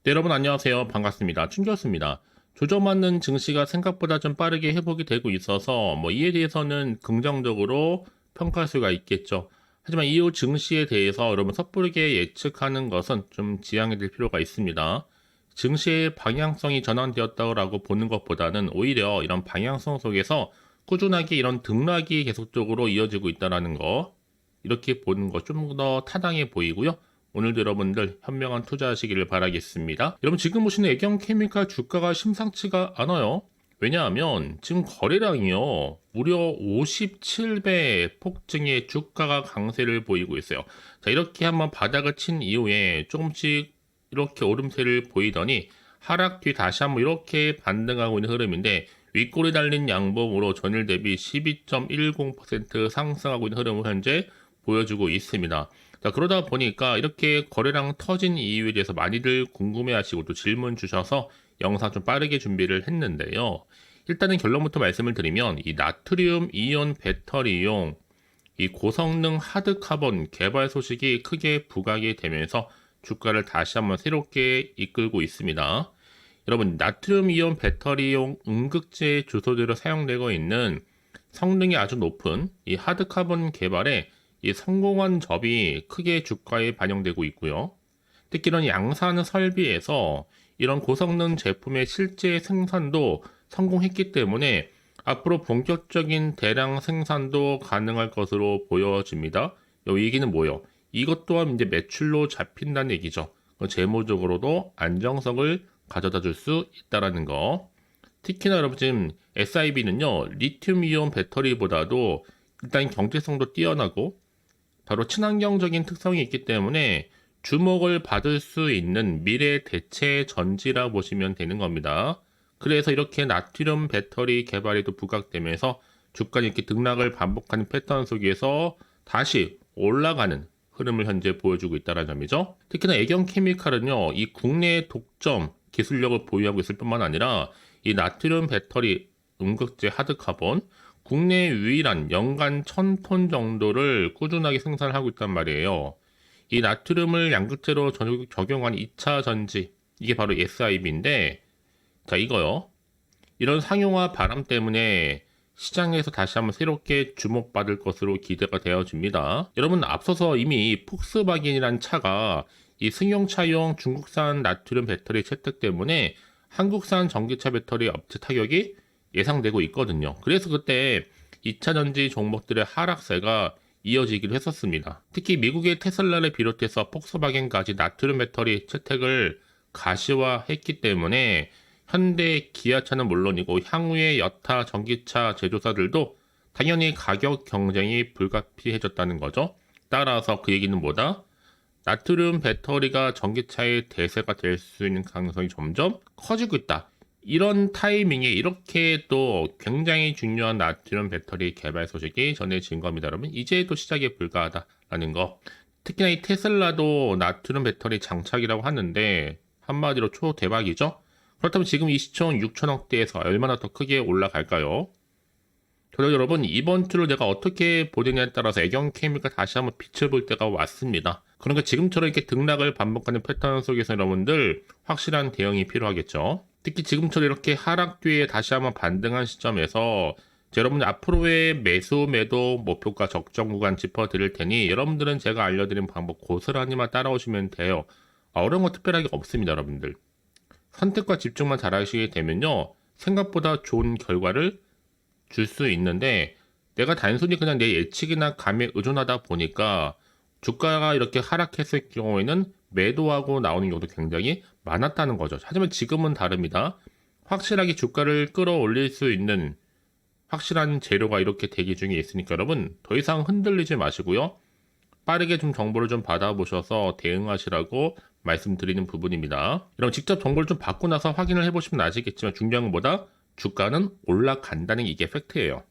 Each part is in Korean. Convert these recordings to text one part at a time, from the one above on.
네, 여러분 안녕하세요. 반갑습니다. 춘교수입니다. 조정받는 증시가 생각보다 좀 빠르게 회복이 되고 있어서 이에 대해서는 긍정적으로 평가할 수가 있겠죠. 하지만 이후 증시에 대해서 여러분 섣부르게 예측하는 것은 좀 지양해야 될 필요가 있습니다. 증시의 방향성이 전환되었다고 보는 것보다는 오히려 이런 방향성 속에서 꾸준하게 이런 등락이 계속적으로 이어지고 있다는 거, 이렇게 보는 것 좀 더 타당해 보이고요. 오늘도 여러분들 현명한 투자하시기를 바라겠습니다. 여러분 지금 보시는 애경케미칼 주가가 심상치가 않아요. 왜냐하면 지금 거래량이요 무려 57배 폭증의 주가가 강세를 보이고 있어요. 자, 이렇게 한번 바닥을 친 이후에 조금씩 이렇게 오름세를 보이더니 하락 뒤 다시 한번 이렇게 반등하고 있는 흐름인데, 윗골이 달린 양봉으로 전일 대비 12.10% 상승하고 있는 흐름을 현재 보여주고 있습니다. 자, 그러다 보니까 이렇게 거래량 터진 이유에 대해서 많이들 궁금해하시고 또 질문 주셔서 영상 좀 빠르게 준비를 했는데요. 일단은 결론부터 말씀을 드리면 이 나트륨 이온 배터리용 이 고성능 하드카본 개발 소식이 크게 부각이 되면서 주가를 다시 한번 새롭게 이끌고 있습니다. 여러분, 나트륨 이온 배터리용 음극재 주소대로 사용되고 있는 성능이 아주 높은 이 하드카본 개발에 이 성공한 점이 크게 주가에 반영되고 있고요. 특히 이런 양산 설비에서 이런 고성능 제품의 실제 생산도 성공했기 때문에 앞으로 본격적인 대량 생산도 가능할 것으로 보여집니다. 이 얘기는 뭐예요? 이것 또한 이제 매출로 잡힌다는 얘기죠. 재무적으로도 안정성을 가져다 줄 수 있다라는 거. 특히나 여러분 지금 SIB는요, 리튬 이온 배터리보다도 일단 경제성도 뛰어나고 바로 친환경적인 특성이 있기 때문에 주목을 받을 수 있는 미래 대체 전지라 보시면 되는 겁니다. 그래서 이렇게 나트륨 배터리 개발에도 부각되면서 주가는 이렇게 등락을 반복하는 패턴 속에서 다시 올라가는 흐름을 현재 보여주고 있다는 점이죠. 특히나 애경케미칼은요, 이 국내 독점 기술력을 보유하고 있을 뿐만 아니라 이 나트륨 배터리 음극재 하드카본 국내 유일한 연간 1000톤 정도를 꾸준하게 생산하고 있단 말이에요. 이 나트륨을 양극재로 적용한 2차 전지, 이게 바로 SIB인데, 자, 이거요. 이런 상용화 바람 때문에 시장에서 다시 한번 새롭게 주목받을 것으로 기대가 되어집니다. 여러분, 앞서서 이미 폭스바겐이란 차가 이 승용차용 중국산 나트륨 배터리 채택 때문에 한국산 전기차 배터리 업체 타격이 예상되고 있거든요. 그래서 그때 2차 전지 종목들의 하락세가 이어지기도 했었습니다. 특히 미국의 테슬라를 비롯해서 폭스바겐까지 나트륨 배터리 채택을 가시화했기 때문에 현대, 기아차는 물론이고 향후의 여타 전기차 제조사들도 당연히 가격 경쟁이 불가피해졌다는 거죠. 따라서 그 얘기는 뭐다? 나트륨 배터리가 전기차의 대세가 될 수 있는 가능성이 점점 커지고 있다. 이런 타이밍에 이렇게 또 굉장히 중요한 나트륨 배터리 개발 소식이 전해진 겁니다. 여러분, 이제 또 시작에 불과하다라는 거. 특히나 이 테슬라도 나트륨 배터리 장착이라고 하는데 한마디로 초대박이죠. 그렇다면 지금 이 시총 6천억대에서 얼마나 더 크게 올라갈까요? 그래서 여러분, 이번 주를 내가 어떻게 보느냐에 따라서 애경케미가 다시 한번 빛을 볼 때가 왔습니다. 그러니까 지금처럼 이렇게 등락을 반복하는 패턴 속에서 여러분들 확실한 대응이 필요하겠죠. 특히 지금처럼 이렇게 하락 뒤에 다시 한번 반등한 시점에서 여러분들 앞으로의 매수 매도 목표가 적정 구간 짚어드릴 테니 여러분들은 제가 알려드린 방법 고스란히만 따라오시면 돼요. 어려운 거 특별하게 없습니다. 여러분들 선택과 집중만 잘하시게 되면요, 생각보다 좋은 결과를 줄 수 있는데, 내가 단순히 그냥 내 예측이나 감에 의존하다 보니까 주가가 이렇게 하락했을 경우에는 매도하고 나오는 경우도 굉장히 많았다는 거죠. 하지만 지금은 다릅니다. 확실하게 주가를 끌어올릴 수 있는 확실한 재료가 이렇게 대기 중에 있으니까 여러분 더 이상 흔들리지 마시고요, 빠르게 좀 정보를 좀 받아보셔서 대응하시라고 말씀드리는 부분입니다. 여러분 직접 정보를 좀 받고 나서 확인을 해보시면 아시겠지만 중요한 것보다 주가는 올라간다는 게 이게 팩트예요.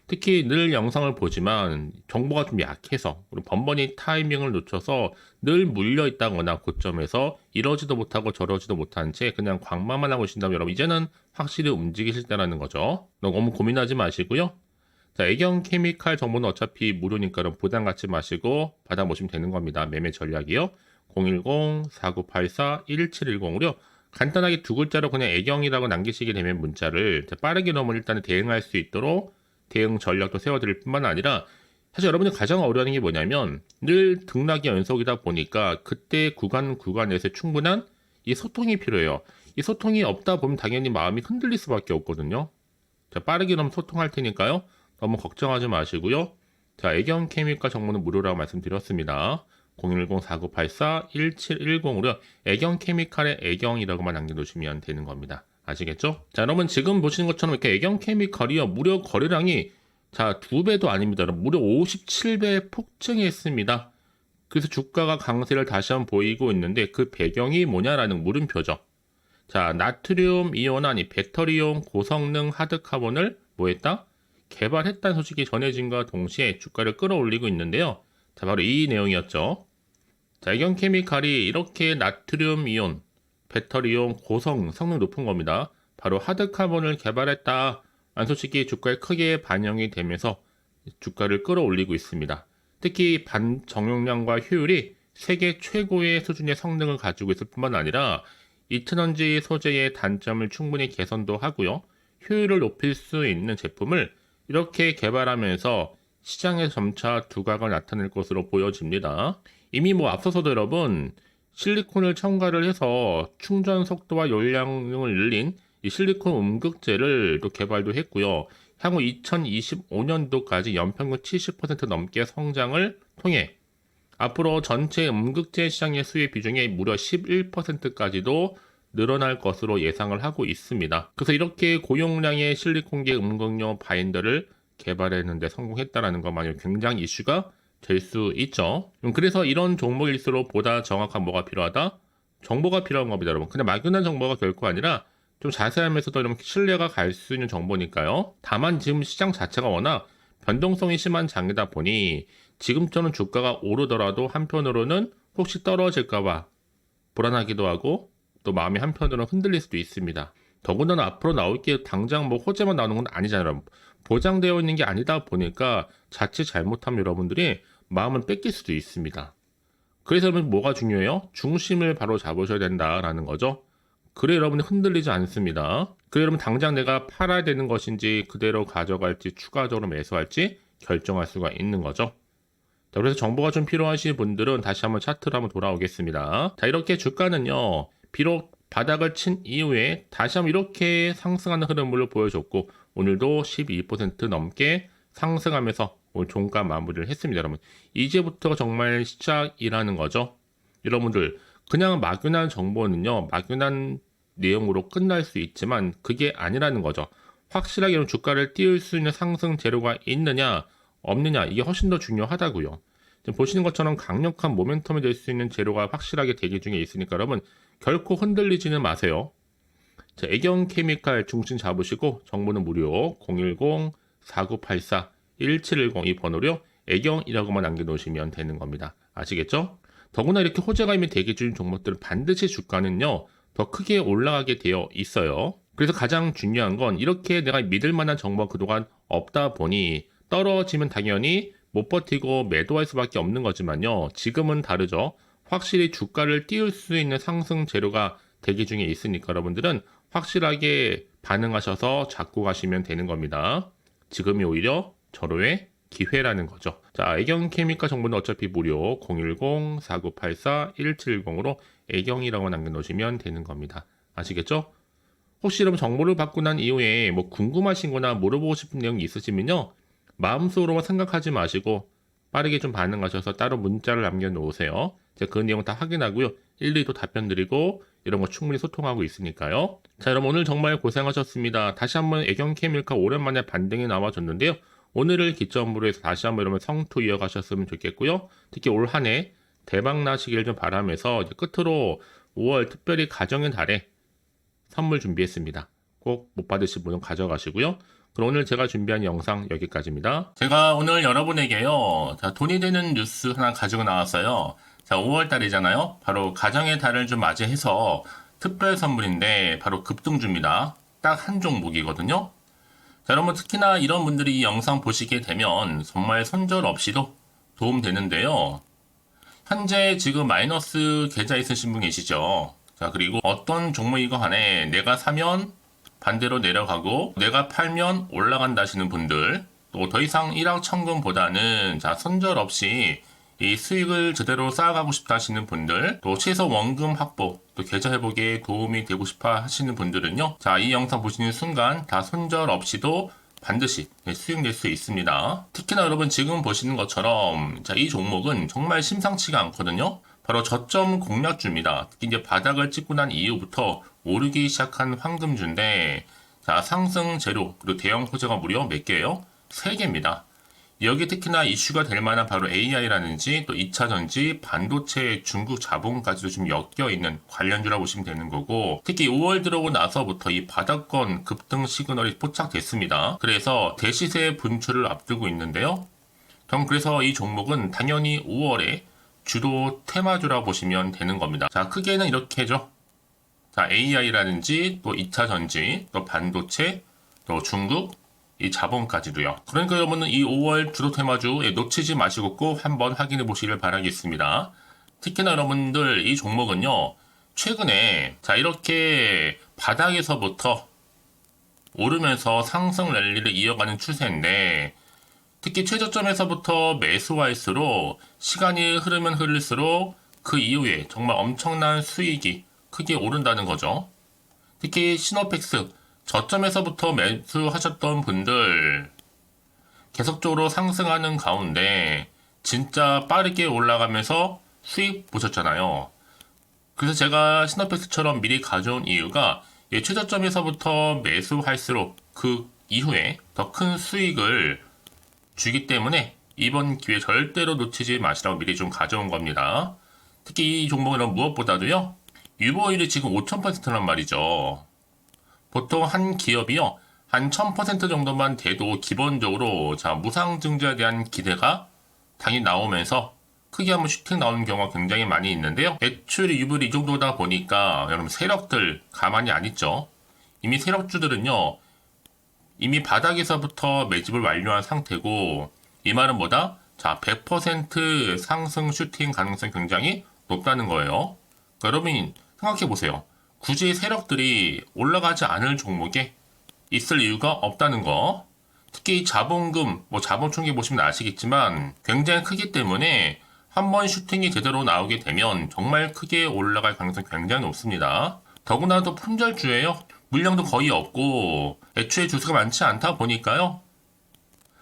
특히 늘 영상을 보지만 정보가 좀 약해서 우리 번번이 타이밍을 놓쳐서 늘 물려 있다거나 고점에서 이러지도 못하고 저러지도 못한 채 그냥 관망만 하고 계신다면 여러분 이제는 확실히 움직이실 때라는 거죠. 너무 고민하지 마시고요. 자, 애경케미칼 정보는 어차피 무료니까 부담 갖지 마시고 받아보시면 되는 겁니다. 매매 전략이요. 010-4984-1710으로 간단하게 두 글자로 그냥 애경이라고 남기시게 되면 문자를 빠르게 넘어 일단은 대응할 수 있도록 대응 전략도 세워드릴 뿐만 아니라 사실 여러분이 가장 어려워하는 게 뭐냐면 늘 등락이 연속이다 보니까 그때 구간에서 충분한 이 소통이 필요해요. 이 소통이 없다 보면 당연히 마음이 흔들릴 수밖에 없거든요. 자, 빠르게 너무 소통할 테니까요. 너무 걱정하지 마시고요. 자, 애경 케미카 정보는 무료라고 말씀드렸습니다. 010-4984-1710으로 애경 케미칼의 애경이라고만 남겨놓으시면 되는 겁니다. 아시겠죠? 자, 여러분 지금 보시는 것처럼 이렇게 애경 케미칼이요. 무려 거래량이 자, 2배도 아닙니다. 무려 57배 폭증했습니다. 그래서 주가가 강세를 다시 한번 보이고 있는데 그 배경이 뭐냐라는 물음표죠. 자, 나트륨 이온 아니 배터리용 고성능 하드카본을 뭐 했다? 개발했다는 소식이 전해진과 동시에 주가를 끌어올리고 있는데요. 자, 바로 이 내용이었죠. 자, 애경 케미칼이 이렇게 나트륨 이온, 배터리용 고성, 성능 높은 겁니다. 바로 하드카본을 개발했다. 안 소식이 주가에 크게 반영이 되면서 주가를 끌어올리고 있습니다. 특히 반정용량과 효율이 세계 최고의 수준의 성능을 가지고 있을 뿐만 아니라 이트넌지 소재의 단점을 충분히 개선도 하고요. 효율을 높일 수 있는 제품을 이렇게 개발하면서 시장에 점차 두각을 나타낼 것으로 보여집니다. 이미 앞서서도 여러분 실리콘을 첨가를 해서 충전 속도와 용량을 늘린 이 실리콘 음극재를 또 개발도 했고요. 향후 2025년도까지 연평균 70% 넘게 성장을 통해 앞으로 전체 음극재 시장의 수혜 비중이 무려 11%까지도 늘어날 것으로 예상을 하고 있습니다. 그래서 이렇게 고용량의 실리콘계 음극용 바인더를 개발했는데 성공했다는 것만으로 굉장히 이슈가 될 수 있죠. 그래서 이런 종목일수록 보다 정확한 뭐가 필요하다? 정보가 필요한 겁니다, 여러분. 그냥 막연한 정보가 결코 아니라 좀 자세하면서도 이렇게 신뢰가 갈 수 있는 정보니까요. 다만 지금 시장 자체가 워낙 변동성이 심한 장이다 보니 지금처럼 주가가 오르더라도 한편으로는 혹시 떨어질까봐 불안하기도 하고 또 마음이 한편으로는 흔들릴 수도 있습니다. 더군다나 앞으로 나올 게 당장 호재만 나오는 건 아니잖아요, 여러분. 보장되어 있는 게 아니다 보니까 자칫 잘못하면 여러분들이 마음을 뺏길 수도 있습니다. 그래서 여러분 뭐가 중요해요? 중심을 바로 잡으셔야 된다라는 거죠. 그래 여러분이 흔들리지 않습니다. 그래 여러분 당장 내가 팔아야 되는 것인지 그대로 가져갈지 추가적으로 매수할지 결정할 수가 있는 거죠. 자, 그래서 정보가 좀 필요하신 분들은 다시 한번 차트로 한번 돌아오겠습니다. 자, 이렇게 주가는요. 비록 바닥을 친 이후에 다시 한번 이렇게 상승하는 흐름을 보여줬고 오늘도 12% 넘게 상승하면서 오늘 종가 마무리를 했습니다. 여러분 이제부터 정말 시작이라는 거죠. 여러분들 그냥 막연한 정보는요 막연한 내용으로 끝날 수 있지만 그게 아니라는 거죠. 확실하게 이런 주가를 띄울 수 있는 상승 재료가 있느냐 없느냐 이게 훨씬 더 중요하다고요. 지금 보시는 것처럼 강력한 모멘텀이 될 수 있는 재료가 확실하게 대기 중에 있으니까 여러분 결코 흔들리지는 마세요. 자, 애경 케미칼 중심 잡으시고 정보는 무료 010-4984-1710 이 번호로 애경이라고만 남겨놓으시면 되는 겁니다. 아시겠죠? 더구나 이렇게 호재가 있는 대기 중인 종목들은 반드시 주가는요 더 크게 올라가게 되어 있어요. 그래서 가장 중요한 건 이렇게 내가 믿을 만한 정보가 그동안 없다 보니 떨어지면 당연히 못 버티고 매도할 수밖에 없는 거지만요. 지금은 다르죠. 확실히 주가를 띄울 수 있는 상승 재료가 대기 중에 있으니까 여러분들은 확실하게 반응하셔서 잡고 가시면 되는 겁니다. 지금이 오히려 절호의 기회라는 거죠. 자, 애경 케미카 정보는 어차피 무료 010-4984-1710으로 애경이라고 남겨놓으시면 되는 겁니다. 아시겠죠? 혹시 여러분 정보를 받고 난 이후에 궁금하신 거나 물어보고 싶은 내용이 있으시면요. 마음속으로만 생각하지 마시고 빠르게 좀 반응하셔서 따로 문자를 남겨놓으세요. 제가 그 내용 다 확인하고요. 일일이 또 답변 드리고 이런 거 충분히 소통하고 있으니까요. 자, 여러분 오늘 정말 고생하셨습니다. 다시 한번 애경 케미카 오랜만에 반등이 나와줬는데요. 오늘을 기점으로 해서 다시 한번 여러분 성투 이어가셨으면 좋겠고요. 특히 올 한 해 대박 나시길 좀 바라면서 이제 끝으로 5월 특별히 가정의 달에 선물 준비했습니다. 꼭 못 받으실 분은 가져가시고요. 그럼 오늘 제가 준비한 영상 여기까지입니다. 제가 오늘 여러분에게요. 자, 돈이 되는 뉴스 하나 가지고 나왔어요. 자, 5월 달이잖아요. 바로 가정의 달을 좀 맞이해서 특별 선물인데 바로 급등주입니다. 딱 한 종목이거든요. 자, 여러분 특히나 이런 분들이 이 영상 보시게 되면 정말 손절 없이도 도움 되는데요. 현재 지금 마이너스 계좌 있으신 분 계시죠? 자, 그리고 어떤 종목이건 간에 내가 사면 반대로 내려가고 내가 팔면 올라간다 하시는 분들, 또 더 이상 일확천금보다는 자, 손절 없이 이 수익을 제대로 쌓아가고 싶다 하시는 분들, 또 최소 원금 확보, 또 계좌 회복에 도움이 되고 싶어 하시는 분들은요, 자, 이 영상 보시는 순간 다 손절 없이도 반드시 수익 낼 수 있습니다. 특히나 여러분 지금 보시는 것처럼 자, 이 종목은 정말 심상치가 않거든요. 바로 저점 공략주입니다. 특히 이제 바닥을 찍고 난 이후부터 오르기 시작한 황금주인데, 자, 상승 재료 그리고 대형 호재가 무려 몇 개예요? 3개입니다. 여기 특히나 이슈가 될 만한 바로 AI라든지 또 2차전지, 반도체, 중국 자본까지도 좀 엮여 있는 관련주라고 보시면 되는 거고, 특히 5월 들어오고 나서부터 이 바닥권 급등 시그널이 포착됐습니다. 그래서 대시세 분출을 앞두고 있는데요. 전 그래서 이 종목은 당연히 5월에 주도 테마주라고 보시면 되는 겁니다. 자, 크게는 이렇게죠. 자, AI라든지 또 2차전지, 또 반도체, 또 중국, 이 자본까지도요. 그러니까 여러분은 이 5월 주도 테마주 놓치지 마시고 꼭 한번 확인해 보시길 바라겠습니다. 특히나 여러분들 이 종목은요, 최근에 자, 이렇게 바닥에서부터 오르면서 상승 랠리를 이어가는 추세인데, 특히 최저점에서부터 매수할수록 시간이 흐르면 흐를수록 그 이후에 정말 엄청난 수익이 크게 오른다는 거죠. 특히 시노펙스 저점에서부터 매수하셨던 분들 계속적으로 상승하는 가운데 진짜 빠르게 올라가면서 수익 보셨잖아요. 그래서 제가 시노펙스처럼 미리 가져온 이유가 최저점에서부터 매수할수록 그 이후에 더 큰 수익을 주기 때문에 이번 기회 절대로 놓치지 마시라고 미리 좀 가져온 겁니다. 특히 이 종목은 무엇보다도요, 유보율이 지금 5000%란 말이죠. 보통 한 기업이요, 한 1000% 정도만 돼도 기본적으로 자, 무상증자에 대한 기대가 당연히 나오면서 크게 한번 슈팅 나오는 경우가 굉장히 많이 있는데요. 매출이 유불이 이 정도다 보니까 여러분 세력들 가만히 안 있죠. 이미 세력주들은요, 이미 바닥에서부터 매집을 완료한 상태고, 이 말은 뭐다? 자, 100% 상승 슈팅 가능성이 굉장히 높다는 거예요. 그러니까 여러분 생각해 보세요. 굳이 세력들이 올라가지 않을 종목에 있을 이유가 없다는 거. 특히 자본금, 뭐 자본 총계 보시면 아시겠지만 굉장히 크기 때문에 한번 슈팅이 제대로 나오게 되면 정말 크게 올라갈 가능성이 굉장히 높습니다. 더구나도 품절주예요. 물량도 거의 없고 애초에 주수가 많지 않다 보니까요.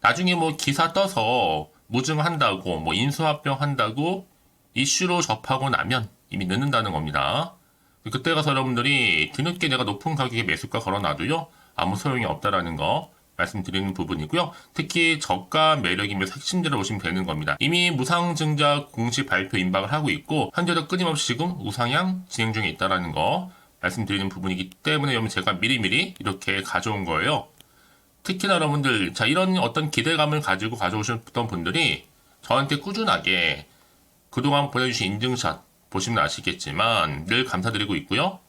나중에 뭐 기사 떠서 무증한다고 뭐 인수합병 한다고 이슈로 접하고 나면 이미 늦는다는 겁니다. 그때 가서 여러분들이 뒤늦게 내가 높은 가격에 매수가 걸어놔도요, 아무 소용이 없다라는 거 말씀드리는 부분이고요. 특히 저가 매력이면서 핵심들을 보시면 되는 겁니다. 이미 무상증자 공시 발표 임박을 하고 있고 현재도 끊임없이 지금 우상향 진행 중에 있다라는 거 말씀드리는 부분이기 때문에 여러분 제가 미리미리 이렇게 가져온 거예요. 특히나 여러분들 자, 이런 어떤 기대감을 가지고 가져오셨던 분들이 저한테 꾸준하게 그동안 보내주신 인증샷 보시면 아시겠지만 늘 감사드리고 있고요.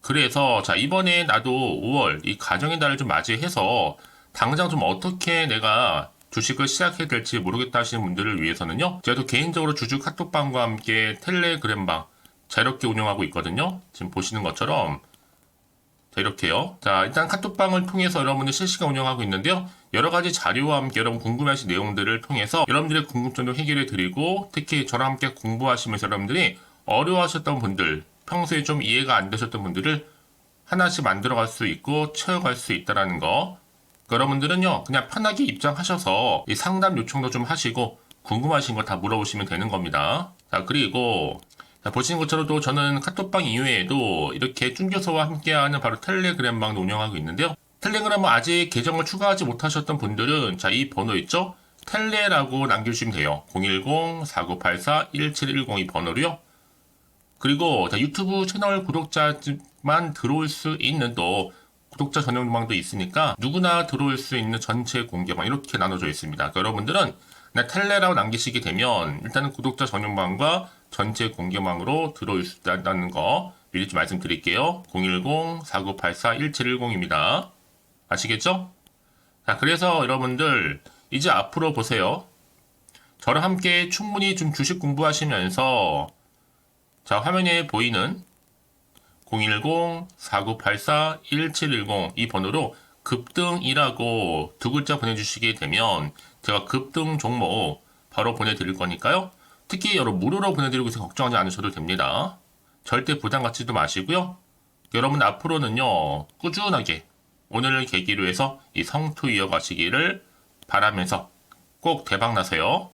그래서 자, 이번에 나도 5월 이 가정의 달을 좀 맞이해서 당장 좀 어떻게 내가 주식을 시작해야 될지 모르겠다 하시는 분들을 위해서는요, 제가 또 개인적으로 주주 카톡방과 함께 텔레그램방 자유롭게 운영하고 있거든요. 지금 보시는 것처럼 자, 이렇게요. 자, 일단 카톡방을 통해서 여러분들 실시간 운영하고 있는데요. 여러 가지 자료와 함께 여러분 궁금해하신 내용들을 통해서 여러분들의 궁금증도 해결해 드리고, 특히 저랑 함께 공부하시면서 여러분들이 어려워하셨던 분들, 평소에 좀 이해가 안 되셨던 분들을 하나씩 만들어갈 수 있고 채워갈 수 있다는 거. 여러분들은요, 그냥 편하게 입장하셔서 이 상담 요청도 좀 하시고 궁금하신 거 다 물어보시면 되는 겁니다. 자, 그리고 자, 보시는 것처럼 또 저는 카톡방 이외에도 이렇게 쭝교서와 함께하는 바로 텔레그램방도 운영하고 있는데요. 텔레그램은 아직 계정을 추가하지 못하셨던 분들은 자, 이 번호 있죠? 텔레라고 남겨주시면 돼요. 010-4984-1710 이 번호로요. 그리고 자, 유튜브 채널 구독자만 들어올 수 있는 또 구독자 전용방도 있으니까 누구나 들어올 수 있는 전체 공개방 이렇게 나눠져 있습니다. 그러니까 여러분들은 그냥 텔레라고 남기시게 되면 일단은 구독자 전용방과 전체 공개방으로 들어올 수 있다는 거 미리 좀 말씀드릴게요. 010-4984-1710입니다. 아시겠죠? 자, 그래서 여러분들 이제 앞으로 보세요. 저랑 함께 충분히 좀 주식 공부하시면서 자, 화면에 보이는 010-4984-1710 이 번호로 급등이라고 두 글자 보내주시게 되면 제가 급등 종목 바로 보내드릴 거니까요. 특히 여러분 무료로 보내드리고 있어서 걱정하지 않으셔도 됩니다. 절대 부담 갖지도 마시고요. 여러분 앞으로는요 꾸준하게 오늘을 계기로 해서 이 성투 이어가시기를 바라면서 꼭 대박 나세요.